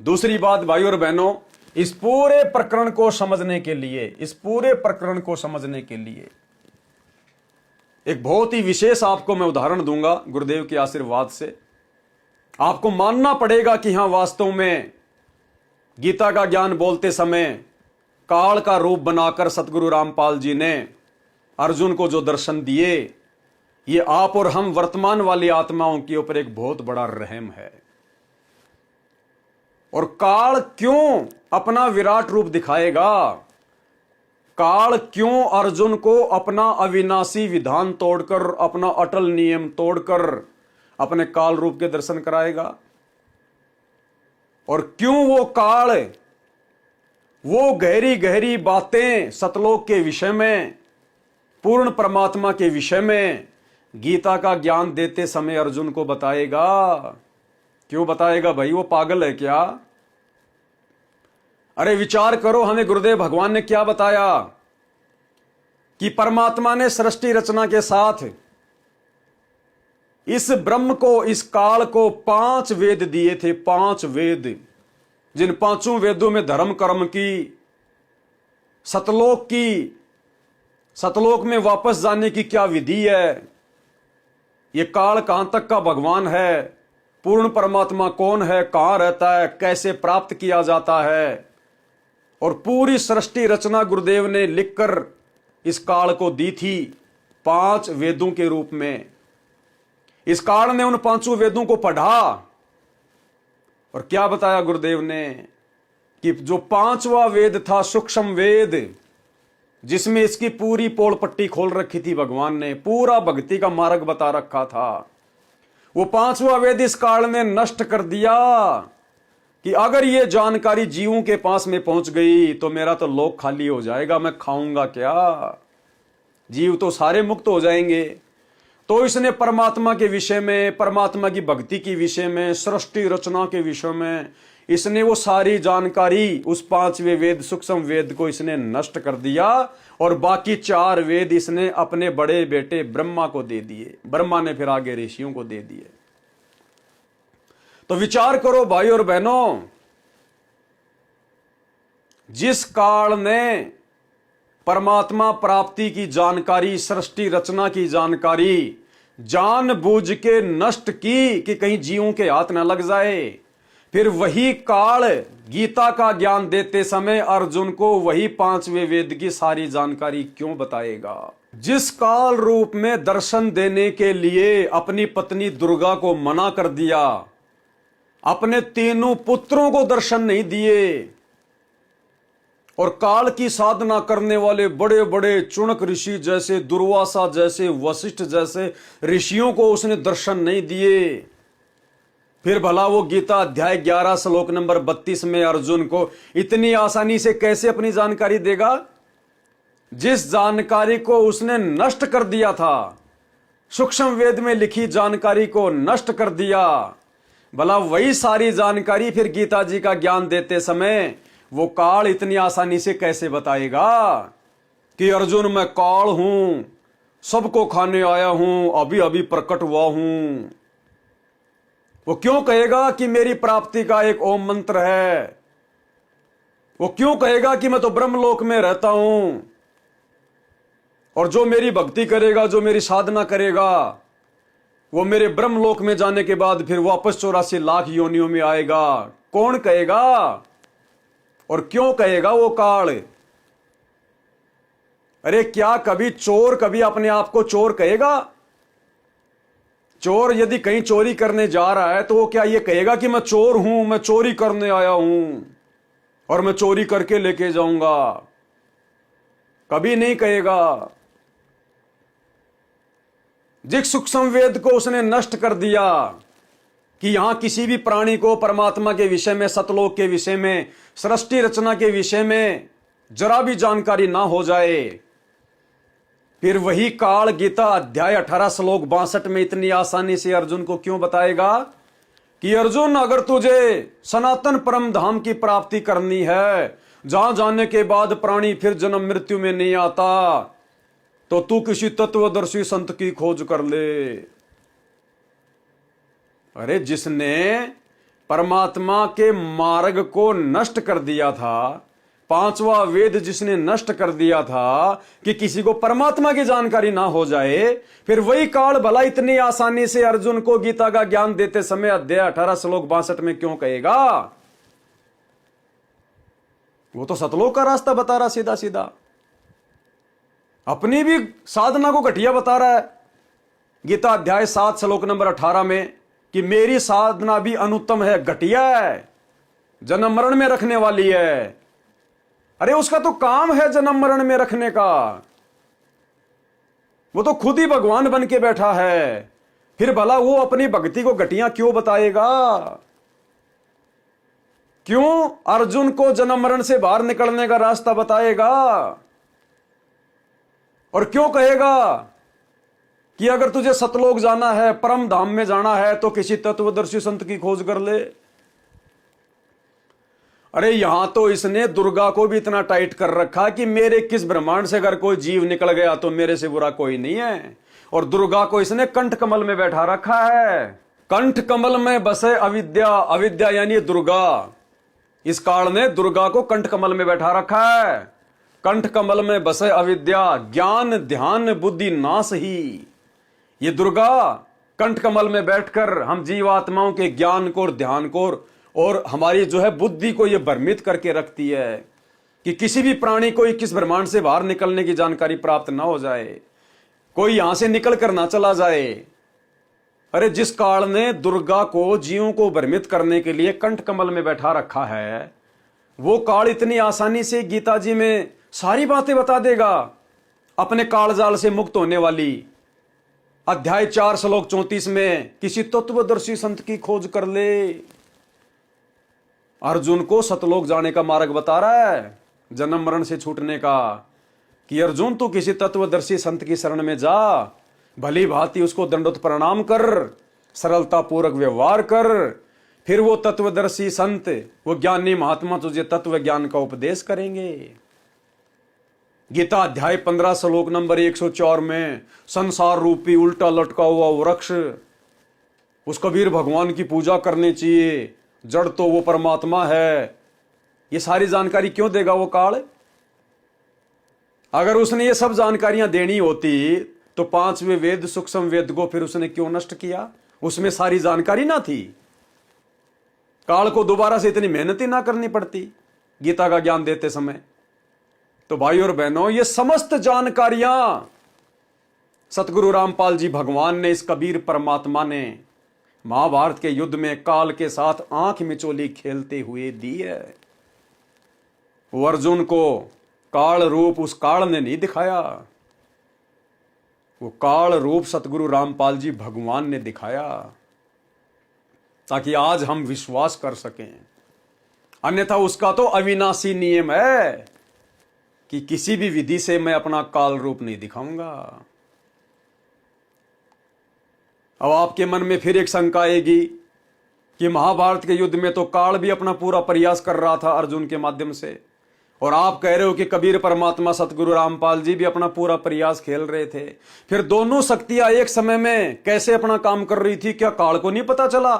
दूसरी बात भाई और बहनों, इस पूरे प्रकरण को समझने के लिए एक बहुत ही विशेष आपको मैं उदाहरण दूंगा गुरुदेव के आशीर्वाद से। आपको मानना पड़ेगा कि हां वास्तव में गीता का ज्ञान बोलते समय काल का रूप बनाकर सतगुरु रामपाल जी ने अर्जुन को जो दर्शन दिए, ये आप और हम वर्तमान वाली आत्माओं के ऊपर एक बहुत बड़ा रहम है। और काल क्यों अपना विराट रूप दिखाएगा, काल क्यों अर्जुन को अपना अविनाशी विधान तोड़कर, अपना अटल नियम तोड़कर अपने काल रूप के दर्शन कराएगा, और क्यों वो काल वो गहरी गहरी बातें सतलोक के विषय में, पूर्ण परमात्मा के विषय में गीता का ज्ञान देते समय अर्जुन को बताएगा। क्यों बताएगा भाई, वो पागल है क्या? अरे विचार करो, हमें गुरुदेव भगवान ने क्या बताया कि परमात्मा ने सृष्टि रचना के साथ इस ब्रह्म को, इस काल को 5 वेद दिए थे। 5 वेद, जिन 5 वेदों में धर्म कर्म की, सतलोक में वापस जाने की क्या विधि है, ये काल कहां तक का भगवान है, पूर्ण परमात्मा कौन है, कहां रहता है, कैसे प्राप्त किया जाता है, और पूरी सृष्टि रचना गुरुदेव ने लिखकर इस काल को दी थी 5 वेदों के रूप में। इस काल ने उन 5 वेदों को पढ़ा और क्या बताया गुरुदेव ने कि जो 5वां वेद था सूक्ष्म वेद, जिसमें इसकी पूरी पोल पट्टी खोल रखी थी भगवान ने, पूरा भक्ति का मार्ग बता रखा था, वो 5वां वेद इस काल ने नष्ट कर दिया कि अगर ये जानकारी जीवों के पास में पहुंच गई तो मेरा तो लोक खाली हो जाएगा, मैं खाऊंगा क्या, जीव तो सारे मुक्त हो जाएंगे। तो इसने परमात्मा के विषय में, परमात्मा की भक्ति के विषय में, सृष्टि रचना के विषय में इसने वो सारी जानकारी, उस 5वें वेद सूक्ष्म वेद को इसने नष्ट कर दिया, और बाकी 4 वेद इसने अपने बड़े बेटे ब्रह्मा को दे दिए। ब्रह्मा ने फिर आगे ऋषियों को दे दिए। तो विचार करो भाई और बहनों, जिस काल ने परमात्मा प्राप्ति की जानकारी, सृष्टि रचना की जानकारी जानबूझ के नष्ट की कि कहीं जीवों के हाथ न लग जाए, फिर वही काल गीता का ज्ञान देते समय अर्जुन को वही 5वें वेद की सारी जानकारी क्यों बताएगा? जिस काल रूप में दर्शन देने के लिए अपनी पत्नी दुर्गा को मना कर दिया, अपने 3 पुत्रों को दर्शन नहीं दिए, और काल की साधना करने वाले बड़े बड़े चुनक ऋषि जैसे, दुर्वासा जैसे, वशिष्ठ जैसे ऋषियों को उसने दर्शन नहीं दिए, फिर भला वो गीता अध्याय 11 श्लोक नंबर 32 में अर्जुन को इतनी आसानी से कैसे अपनी जानकारी देगा? जिस जानकारी को उसने नष्ट कर दिया था, सूक्ष्म वेद में लिखी जानकारी को नष्ट कर दिया, भला वही सारी जानकारी फिर गीता जी का ज्ञान देते समय वो काल इतनी आसानी से कैसे बताएगा कि अर्जुन मैं काल हूं, सबको खाने आया हूं, अभी अभी प्रकट हुआ हूं? वो क्यों कहेगा कि मेरी प्राप्ति का एक ओम मंत्र है? वो क्यों कहेगा कि मैं तो ब्रह्मलोक में रहता हूं, और जो मेरी भक्ति करेगा, जो मेरी साधना करेगा, वो मेरे ब्रह्मलोक में जाने के बाद फिर वापस 84 लाख योनियों में आएगा? कौन कहेगा और क्यों कहेगा वो काल? अरे क्या कभी चोर कभी अपने आप को चोर कहेगा? चोर यदि कहीं चोरी करने जा रहा है तो वो क्या ये कहेगा कि मैं चोर हूं, मैं चोरी करने आया हूं और मैं चोरी करके लेके जाऊंगा? कभी नहीं कहेगा। जिस सूक्ष्म वेद को उसने नष्ट कर दिया कि यहां किसी भी प्राणी को परमात्मा के विषय में, सतलोक के विषय में, सृष्टि रचना के विषय में जरा भी जानकारी ना हो जाए, फिर वही काल गीता अध्याय 18 श्लोक 62 में इतनी आसानी से अर्जुन को क्यों बताएगा कि अर्जुन अगर तुझे सनातन परम धाम की प्राप्ति करनी है, जहां जाने के बाद प्राणी फिर जन्म मृत्यु में नहीं आता, तो तू किसी तत्वदर्शी संत की खोज कर ले। अरे जिसने परमात्मा के मार्ग को नष्ट कर दिया था, पांचवा वेद जिसने नष्ट कर दिया था कि किसी को परमात्मा की जानकारी ना हो जाए, फिर वही काल भला इतनी आसानी से अर्जुन को गीता का ज्ञान देते समय अध्याय 18 श्लोक 62 में क्यों कहेगा? वो तो सतलोक का रास्ता बता रहा सीधा सीधा, अपनी भी साधना को घटिया बता रहा है। गीता अध्याय 7 श्लोक नंबर 18 में कि मेरी साधना भी अनुत्तम है, घटिया है, जन्म मरण में रखने वाली है। अरे उसका तो काम है जन्म मरण में रखने का, वो तो खुद ही भगवान बन के बैठा है, फिर भला वो अपनी भक्ति को घटिया क्यों बताएगा? क्यों अर्जुन को जन्म मरण से बाहर निकलने का रास्ता बताएगा? और क्यों कहेगा कि अगर तुझे सतलोक जाना है, परम धाम में जाना है, तो किसी तत्वदर्शी संत की खोज कर ले। अरे यहां तो इसने दुर्गा को भी इतना टाइट कर रखा कि मेरे किस ब्रह्मांड से अगर कोई जीव निकल गया तो मेरे से बुरा कोई नहीं है। और दुर्गा को इसने कंठ कमल में बैठा रखा है। कंठ कमल में बसे अविद्या, अविद्या यानी दुर्गा। इस काल ने दुर्गा को कंठ कमल में बैठा रखा है। कंठ कमल में बसे अविद्या, ज्ञान ध्यान बुद्धि नाश ही। ये दुर्गा कंठ कमल में बैठकर हम जीवात्माओं के ज्ञान को और ध्यान को और हमारी जो है बुद्धि को ये भ्रमित करके रखती है कि किसी भी प्राणी को 21 ब्रह्मांड से बाहर निकलने की जानकारी प्राप्त ना हो जाए, कोई यहां से निकल कर ना चला जाए। अरे जिस काल ने दुर्गा को जीवों को भ्रमित करने के लिए कंठ कमल में बैठा रखा है, वो काल इतनी आसानी से गीता जी में सारी बातें बता देगा अपने कालजाल से मुक्त होने वाली। अध्याय 4 श्लोक 34 में किसी तत्वदर्शी संत की खोज कर ले। अर्जुन को सतलोक जाने का मार्ग बता रहा है, जन्म मरण से छूटने का, कि अर्जुन तू किसी तत्वदर्शी संत की शरण में जा, भली भांति उसको दंडोत प्रणाम कर, सरलता पूर्वक व्यवहार कर, फिर वो तत्वदर्शी संत, वो ज्ञानी महात्मा तुझे तत्व ज्ञान का उपदेश करेंगे। गीता अध्याय 15 श्लोक नंबर 104 में संसार रूपी उल्टा लटका हुआ वृक्ष, उस कबीर भगवान की पूजा करनी चाहिए, जड़ तो वो परमात्मा है। ये सारी जानकारी क्यों देगा वो काल? अगर उसने ये सब जानकारियां देनी होती तो 5वें वेद सूक्ष्म वेद को फिर उसने क्यों नष्ट किया? उसमें सारी जानकारी ना थी, काल को दोबारा से इतनी मेहनत ही ना करनी पड़ती गीता का ज्ञान देते समय। तो भाई और बहनों, ये समस्त जानकारियां सतगुरु रामपाल जी भगवान ने, इस कबीर परमात्मा ने महाभारत के युद्ध में काल के साथ आंख मिचोली खेलते हुए दी है। वो अर्जुन को काल रूप उस काल ने नहीं दिखाया, वो काल रूप सतगुरु रामपाल जी भगवान ने दिखाया, ताकि आज हम विश्वास कर सकें। अन्यथा उसका तो अविनाशी नियम है कि किसी भी विधि से मैं अपना काल रूप नहीं दिखाऊंगा। अब आपके मन में फिर एक शंका आएगी कि महाभारत के युद्ध में तो काल भी अपना पूरा प्रयास कर रहा था अर्जुन के माध्यम से, और आप कह रहे हो कि कबीर परमात्मा सतगुरु रामपाल जी भी अपना पूरा प्रयास खेल रहे थे। फिर दोनों शक्तियां एक समय में कैसे अपना काम कर रही थी? क्या काल को नहीं पता चला?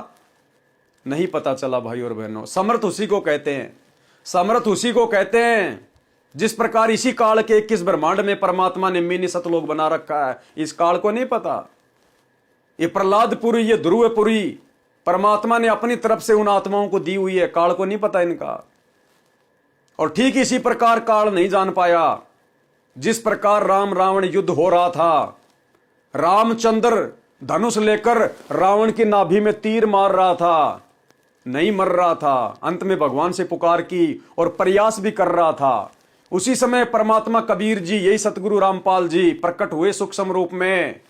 नहीं पता चला भाई और बहनों। समर्थ उसी को कहते हैं, समर्थ उसी को कहते हैं जिस प्रकार इसी काल के 21 ब्रह्मांड में परमात्मा ने मिनी सतलोक बना रखा है। इस काल को नहीं पता। ये प्रहलादपुरी, ये ध्रुवपुरी परमात्मा ने अपनी तरफ से उन आत्माओं को दी हुई है, काल को नहीं पता इनका। और ठीक इसी प्रकार काल नहीं जान पाया जिस प्रकार राम रावण युद्ध हो रहा था। रामचंद्र धनुष लेकर रावण की नाभि में तीर मार रहा था, नहीं मर रहा था, अंत में भगवान से पुकार की और प्रयास भी कर रहा था। उसी समय परमात्मा कबीर जी, यही सतगुरु रामपाल जी प्रकट हुए सूक्ष्म रूप में,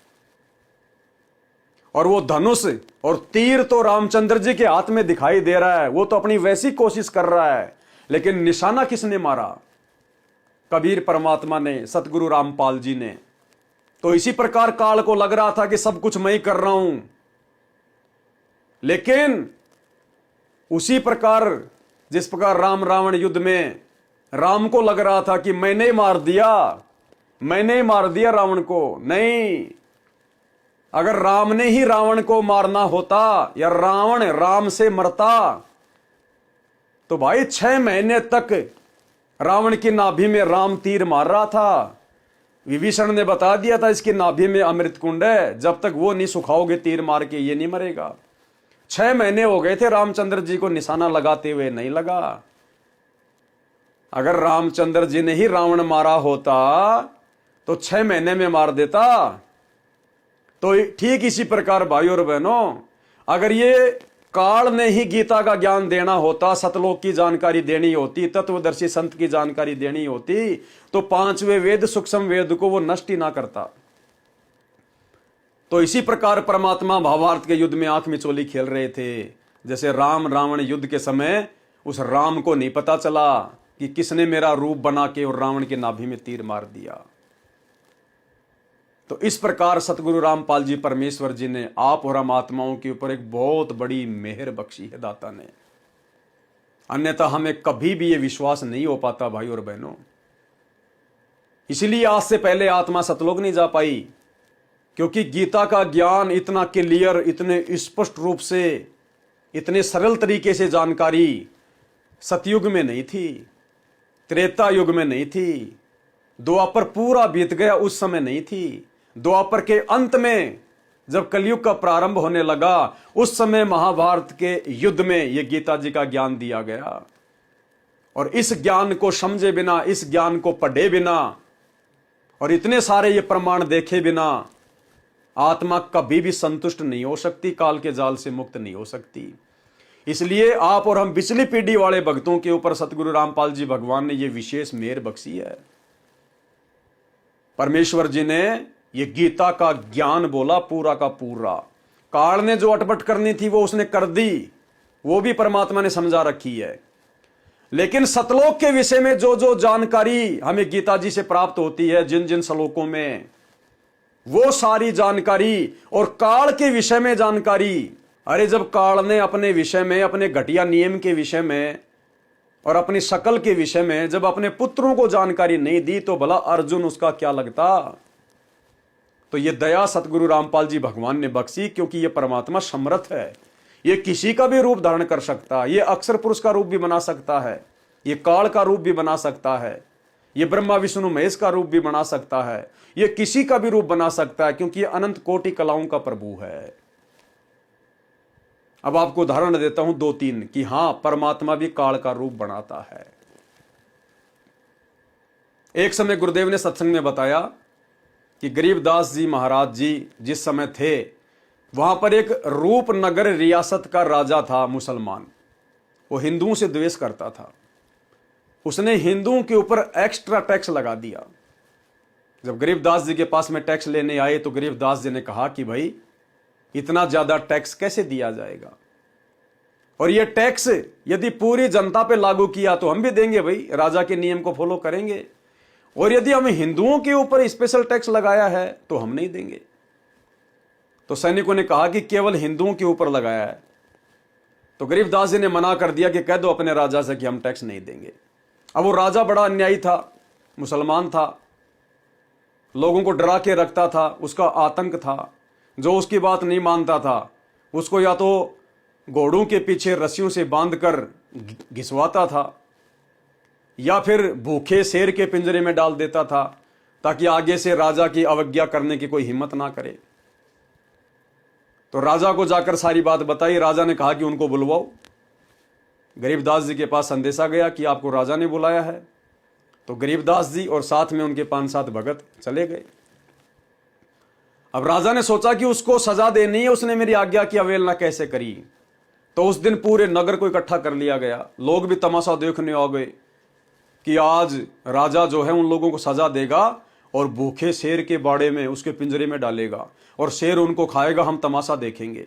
और वो धनुष और तीर तो रामचंद्र जी के हाथ में दिखाई दे रहा है। वो तो अपनी वैसी कोशिश कर रहा है, लेकिन निशाना किसने मारा? कबीर परमात्मा ने, सतगुरु रामपाल जी ने। तो इसी प्रकार काल को लग रहा था कि सब कुछ मैं ही कर रहा हूं, लेकिन उसी प्रकार जिस प्रकार राम रावण युद्ध में राम को लग रहा था कि मैंने मार दिया, मैंने मार दिया रावण को, नहीं, अगर राम ने ही रावण को मारना होता या रावण राम से मरता तो भाई 6 महीने तक रावण की नाभि में राम तीर मार रहा था। विभीषण ने बता दिया था इसकी नाभि में अमृत कुंड है, जब तक वो नहीं सुखाओगे तीर मार के ये नहीं मरेगा। 6 महीने हो गए थे रामचंद्र जी को निशाना लगाते हुए, नहीं लगा। अगर रामचंद्र जी ने ही रावण मारा होता तो 6 महीने में मार देता। तो ठीक इसी प्रकार भाइयों और बहनों, अगर ये काल ने ही गीता का ज्ञान देना होता, सतलोक की जानकारी देनी होती, तत्वदर्शी संत की जानकारी देनी होती, तो 5वें वेद सूक्ष्म वेद को वो नष्ट ही ना करता। तो इसी प्रकार परमात्मा महाभारत के युद्ध में आंख मिचोली खेल रहे थे। जैसे राम रावण युद्ध के समय उस राम को नहीं पता चला कि किसने मेरा रूप बना के और रावण के नाभि में तीर मार दिया। तो इस प्रकार सतगुरु रामपाल जी परमेश्वर जी ने आप और हम आत्माओं के ऊपर एक बहुत बड़ी मेहर बख्शी है दाता ने, अन्यथा हमें कभी भी ये विश्वास नहीं हो पाता भाई और बहनों। इसलिए आज से पहले आत्मा सतलोक नहीं जा पाई, क्योंकि गीता का ज्ञान इतना क्लियर, इतने स्पष्ट रूप से, इतने सरल तरीके से जानकारी सतयुग में नहीं थी, त्रेता युग में नहीं थी, द्वापर पूरा बीत गया उस समय नहीं थी, द्वापर के अंत में जब कलयुग का प्रारंभ होने लगा उस समय महाभारत के युद्ध में यह गीता जी का ज्ञान दिया गया। और इस ज्ञान को समझे बिना, इस ज्ञान को पढ़े बिना और इतने सारे ये प्रमाण देखे बिना आत्मा कभी भी संतुष्ट नहीं हो सकती, काल के जाल से मुक्त नहीं हो सकती। इसलिए आप और हम पिछली पीढ़ी वाले भक्तों के ऊपर सतगुरु रामपाल जी भगवान ने यह विशेष मेहर बख्शी है। परमेश्वर जी ने ये गीता का ज्ञान बोला पूरा का पूरा। काल ने जो अटपट करनी थी वो उसने कर दी, वो भी परमात्मा ने समझा रखी है। लेकिन सतलोक के विषय में जो जो जानकारी हमें गीता जी से प्राप्त होती है, जिन जिन श्लोकों में, वो सारी जानकारी और काल के विषय में जानकारी, अरे जब काल ने अपने विषय में, अपने घटिया नियम के विषय में और अपनी शकल के विषय में जब अपने पुत्रों को जानकारी नहीं दी तो भला अर्जुन उसका क्या लगता। तो ये दया सतगुरु रामपाल जी भगवान ने बख्शी, क्योंकि ये परमात्मा समर्थ है, ये किसी का भी रूप धारण कर सकता है, ये अक्षर पुरुष का रूप भी बना सकता है, ये काल का रूप भी बना सकता है, ये ब्रह्मा विष्णु महेश का रूप भी बना सकता है, ये किसी का भी रूप बना सकता है, क्योंकि ये अनंत कोटि कलाओं का प्रभु है। अब आपको उदाहरण देता हूं 2-3 कि हां परमात्मा भी काल का रूप बनाता है। एक समय गुरुदेव ने सत्संग में बताया कि गरीबदास जी महाराज जी जिस समय थे वहां पर एक रूपनगर रियासत का राजा था मुसलमान, वो हिंदुओं से द्वेष करता था। उसने हिंदुओं के ऊपर एक्स्ट्रा टैक्स लगा दिया। जब गरीबदास जी के पास में टैक्स लेने आए तो गरीबदास जी ने कहा कि भाई इतना ज्यादा टैक्स कैसे दिया जाएगा, और ये टैक्स यदि पूरी जनता पे लागू किया तो हम भी देंगे भाई, राजा के नियम को फॉलो करेंगे, और यदि हमें हिंदुओं के ऊपर स्पेशल टैक्स लगाया है तो हम नहीं देंगे। तो सैनिकों ने कहा कि केवल हिंदुओं के ऊपर लगाया है। तो गरीबदास जी ने मना कर दिया कि कह दो अपने राजा से कि हम टैक्स नहीं देंगे। अब वो राजा बड़ा अन्यायी था, मुसलमान था, लोगों को डरा के रखता था, उसका आतंक था। जो उसकी बात नहीं मानता था उसको या तो घोड़ों के पीछे रस्सियों से बांधकर घिसवाता था या फिर भूखे शेर के पिंजरे में डाल देता था ताकि आगे से राजा की अवज्ञा करने की कोई हिम्मत ना करे। तो राजा को जाकर सारी बात बताई। राजा ने कहा कि उनको बुलवाओ। गरीबदास जी के पास संदेशा गया कि आपको राजा ने बुलाया है। तो गरीबदास जी और साथ में उनके 5-7 भगत चले गए। अब राजा ने सोचा कि उसको सजा देनी है, उसने मेरी आज्ञा की अवहेलना कैसे करी। तो उस दिन पूरे नगर को इकट्ठा कर लिया गया। लोग भी तमाशा देखने आ गए कि आज राजा जो है उन लोगों को सजा देगा और भूखे शेर के बाड़े में, उसके पिंजरे में डालेगा और शेर उनको खाएगा, हम तमाशा देखेंगे।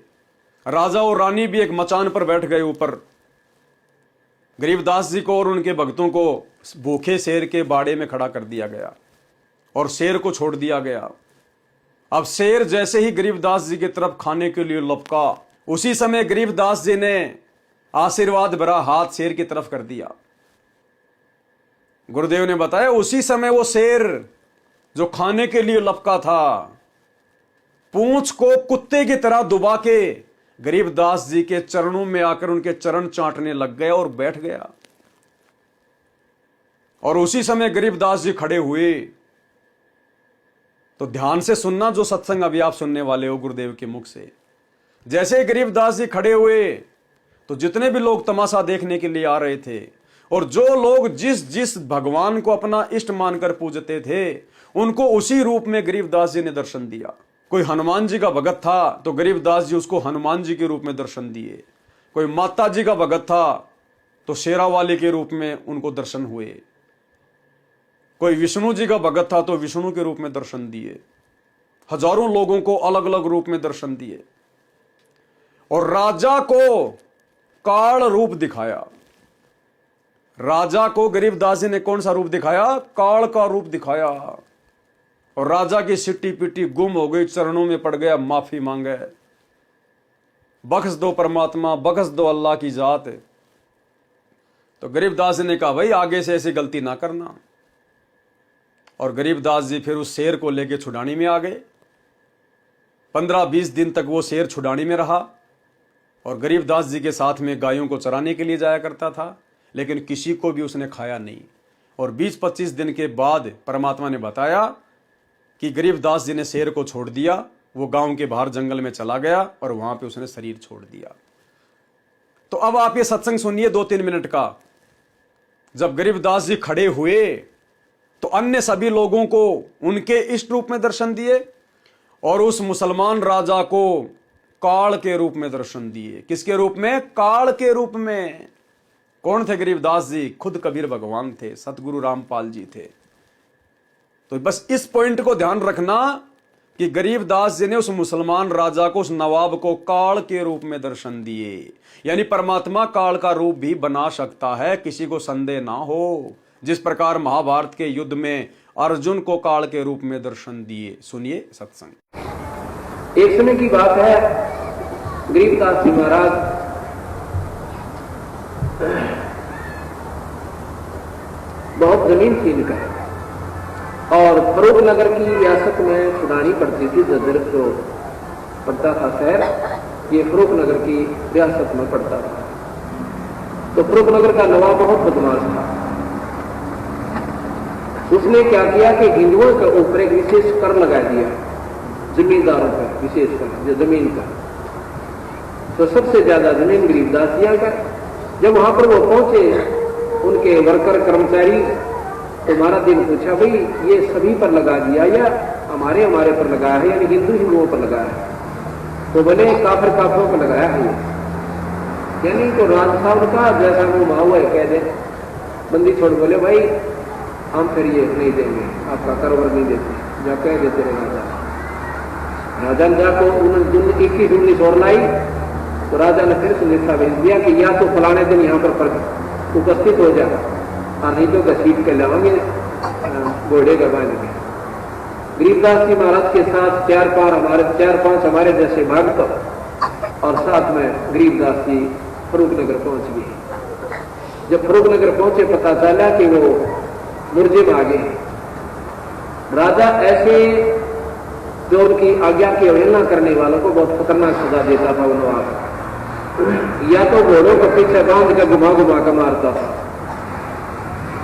राजा और रानी भी एक मचान पर बैठ गए ऊपर। गरीबदास जी को और उनके भक्तों को भूखे शेर के बाड़े में खड़ा कर दिया गया और शेर को छोड़ दिया गया। अब शेर जैसे ही गरीबदास जी की तरफ खाने के लिए लपका, उसी समय गरीबदास जी ने आशीर्वाद भरा हाथ शेर की तरफ कर दिया। गुरुदेव ने बताया उसी समय वो शेर जो खाने के लिए लपका था पूंछ को कुत्ते की तरह दुबा के गरीबदास जी के चरणों में आकर उनके चरण चाटने लग गया और बैठ गया। और उसी समय गरीबदास जी खड़े हुए। तो ध्यान से सुनना जो सत्संग अभी आप सुनने वाले हो गुरुदेव के मुख से। जैसे ही गरीबदास जी खड़े हुए तो जितने भी लोग तमाशा देखने के लिए आ रहे थे और जो लोग जिस जिस भगवान को अपना इष्ट मानकर पूजते थे उनको उसी रूप में गरीबदास जी ने दर्शन दिया। कोई हनुमान जी का भगत था तो गरीबदास जी उसको हनुमान जी के रूप में दर्शन दिए। कोई माता जी का भगत था तो शेरावाली के रूप में उनको दर्शन हुए। कोई विष्णु जी का भगत था तो विष्णु के रूप में दर्शन दिए। हजारों लोगों को अलग अलग रूप में दर्शन दिए और राजा को काल रूप दिखाया। राजा को गरीबदास जी ने कौन सा रूप दिखाया? काल का रूप दिखाया। और राजा की सिट्टी पिट्टी गुम हो गई, चरणों में पड़ गया, माफी मांगे, बख्श दो परमात्मा, बख्श दो अल्लाह की जात। तो गरीबदास जी ने कहा भाई आगे से ऐसी गलती ना करना। और गरीबदास जी फिर उस शेर को लेके छुड़ानी में आ गए। 15-20 दिन तक वो शेर छुड़ानी में रहा और गरीबदास जी के साथ में गायों को चराने के लिए जाया करता था, लेकिन किसी को भी उसने खाया नहीं। और 20-25 दिन के बाद परमात्मा ने बताया कि गरीबदास जी ने शेर को छोड़ दिया। वो गांव के बाहर जंगल में चला गया और वहां पे उसने शरीर छोड़ दिया। तो अब आप ये सत्संग सुनिए 2-3 मिनट का। जब गरीबदास जी खड़े हुए तो अन्य सभी लोगों को उनके इष्ट रूप में दर्शन दिए और उस मुसलमान राजा को काल के रूप में दर्शन दिए। किसके रूप में? काल के रूप में। कौन थे गरीबदास जी? खुद कबीर भगवान थे, सतगुरु रामपाल जी थे। तो बस इस पॉइंट को ध्यान रखना कि गरीबदास जी ने उस मुसलमान राजा को, उस नवाब को काल के रूप में दर्शन दिए। यानी परमात्मा काल का रूप भी बना सकता है, किसी को संदेह ना हो। जिस प्रकार महाभारत के युद्ध में अर्जुन को काल के रूप में दर्शन दिए। सुनिए सत्संग। एक समय की बात है, गरीबदास जी महाराज बहुत जमीन थी इनका और फरूख नगर की रियासत में छुड़ानी पड़ती थी। जदर जो पड़ता था शहर, ये फरूख नगर की रियासत में पड़ता था। तो फरूख नगर का नवाब बहुत बदमाश था। उसने क्या किया कि हिंदुओं के ऊपर एक विशेष कर लगा दिया, जमींदारों पर विशेषकर जो जमीन का। तो सबसे ज्यादा जमीन गरीबदास जी का। जब वहां पर वो पहुंचे उनके वर्कर कर्मचारी, तो महाराज जी ने पूछा भाई ये सभी पर लगा दिया या हमारे पर लगाया है, यानी हिंदुओं पर लगाया है? तो बोले काफिरों पर लगाया है। यानी तो राज साहब का जैसा वो माँ हुआ है कह दे, बंदी छोड़। बोले भाई हम फिर ये नहीं देंगे, आपका कारोबार नहीं देते, जा कह देते रहे राजा ने जाको उन्होंने 21-19 और लाई। तो राजा ने फिर संदेशा भेज दिया कि या तो फलाने दिन यहाँ पर उपस्थित हो जाए और नहीं तो घसीट के लाएंगे घोड़े गवाने के। गरीबदास जी महाराज के साथ 4-5 हमारे जैसे भक्त और साथ में गरीबदास जी फरूख नगर पहुंच गए। जब फरूख नगर पहुंचे पता चला कि वो मुर्जिम आ गए। राजा ऐसे जो उनकी आज्ञा की अवहेलना करने वालों को बहुत खतरनाक सजा देता था। उन्होंने या तो घोड़ों को पीछे बांध कर घुमा कर मारता था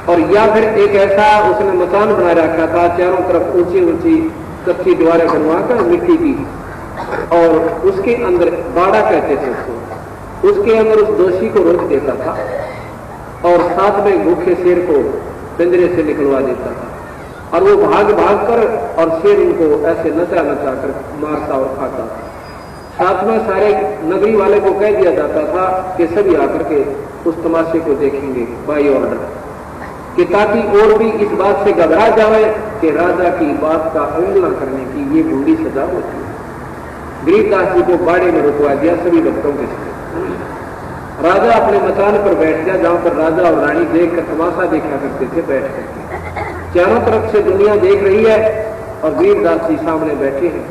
और या फिर एक ऐसा उसने मकान बना रखा था, चारों तरफ ऊंची कच्ची दीवारें बनवाकर मिट्टी की, और उसके अंदर बाड़ा कहते थे उसको, उसके अंदर उस दोषी को रोक देता था और साथ में भूखे शेर को पिंजरे से निकलवा देता था और वो भाग कर और शेर उनको ऐसे नचा कर मारता और खाता था। साथ में सारे नगरी वाले को कह दिया जाता था कि सभी आकर के उस तमाशे को देखेंगे बाई ऑर्डर, कि ताकि और भी इस बात से घबरा जाए कि राजा की बात का अवहेलना करने की ये बूढ़ी सजा होती है। गरीबदास जी को बाड़े में रुकवा दिया सभी भक्तों के साथ। राजा अपने मकान पर बैठ गया जहां पर राजा और रानी देख कर तमाशा देखा करते थे बैठ करके। चारों तरफ से दुनिया देख रही है और गरीबदास जी सामने बैठे हैं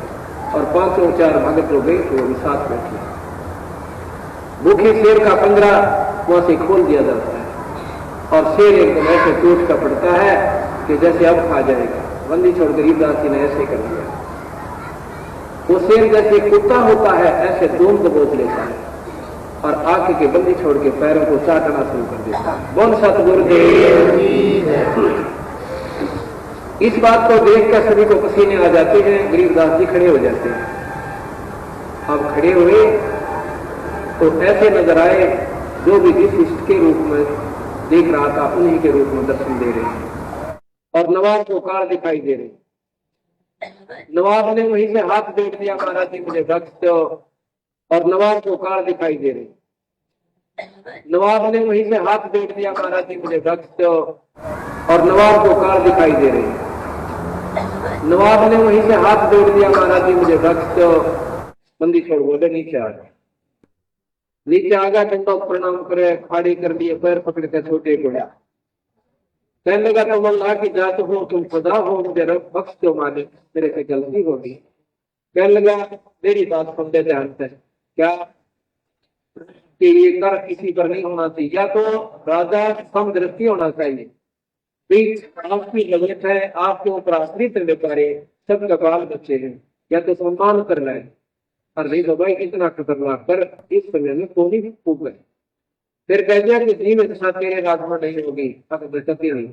और 5-4 भगत हो गए तो वो साथ बैठे। भूखे शेर का पंजरा वहां से खोल दिया जाता है और शेर एकदम ऐसे टूट का पड़ता है कि जैसे अब खा जाएगा। बंदी छोड़ गरीबदास जी ने ऐसे कर दिया वो शेर जैसे कुत्ता होता है ऐसे दोनों दबोच लेता है और आंख के बंदी छोड़ के पैरों को चाटना शुरू कर देता है। बोल सतगुरुदेव। इस बात को देखकर सभी को पसीने आ जाते हैं। गरीबदास जी खड़े हो जाते हैं। अब खड़े हुए तो ऐसे नजर आए जो भी जिस इष्ट के रूप में देख रहा था उन्हीं के रूप में दर्शन दे रहे हैं और नवाब को कार दिखाई दे रहे। नवाब ने वहीं से हाथ जोड़ दिया, महाराज जी मुझे बख्श दो, और नवाब को कार दिखाई दे रही। नवाब ने वहीं से हाथ जोड़ दिया, महाराज जी मुझे बख्श दो, और नवाब को कार दिखाई दे रही। नवाब ने वहीं से हाथ जोड़ दिया, महाराज जी मुझे बख्श दो। बंदी छोड़ बोले नीचे आ गया। नीचे आ गया, दंडों प्रणाम करे, खाड़ी कर लिए, पैर पकड़ के छोटे को लिया। कहने लगा तुम अल्लाह की जात हो, तुम खुदा हो, मुझे रब बख्श दो मालिक, मेरे से गलती होगी। कहने लगा मेरी बात सुनते ध्यान से, क्या कि ये कर किसी पर नहीं होना चाहिए, या तो राजा समदृष्टि होना चाहिए, आपकी जरूरत है, आपके ऊपर आश्रित व्यापारी सब कपाल बच्चे हैं, या तो सम्मान कर रहे हैं। और नहीं तो भाई इतना खतरनाक कर इस समय में कोई भी फूक है। फिर कह दिया कि जी में दशा तेरे राज में नहीं होगी, अब बचती नहीं।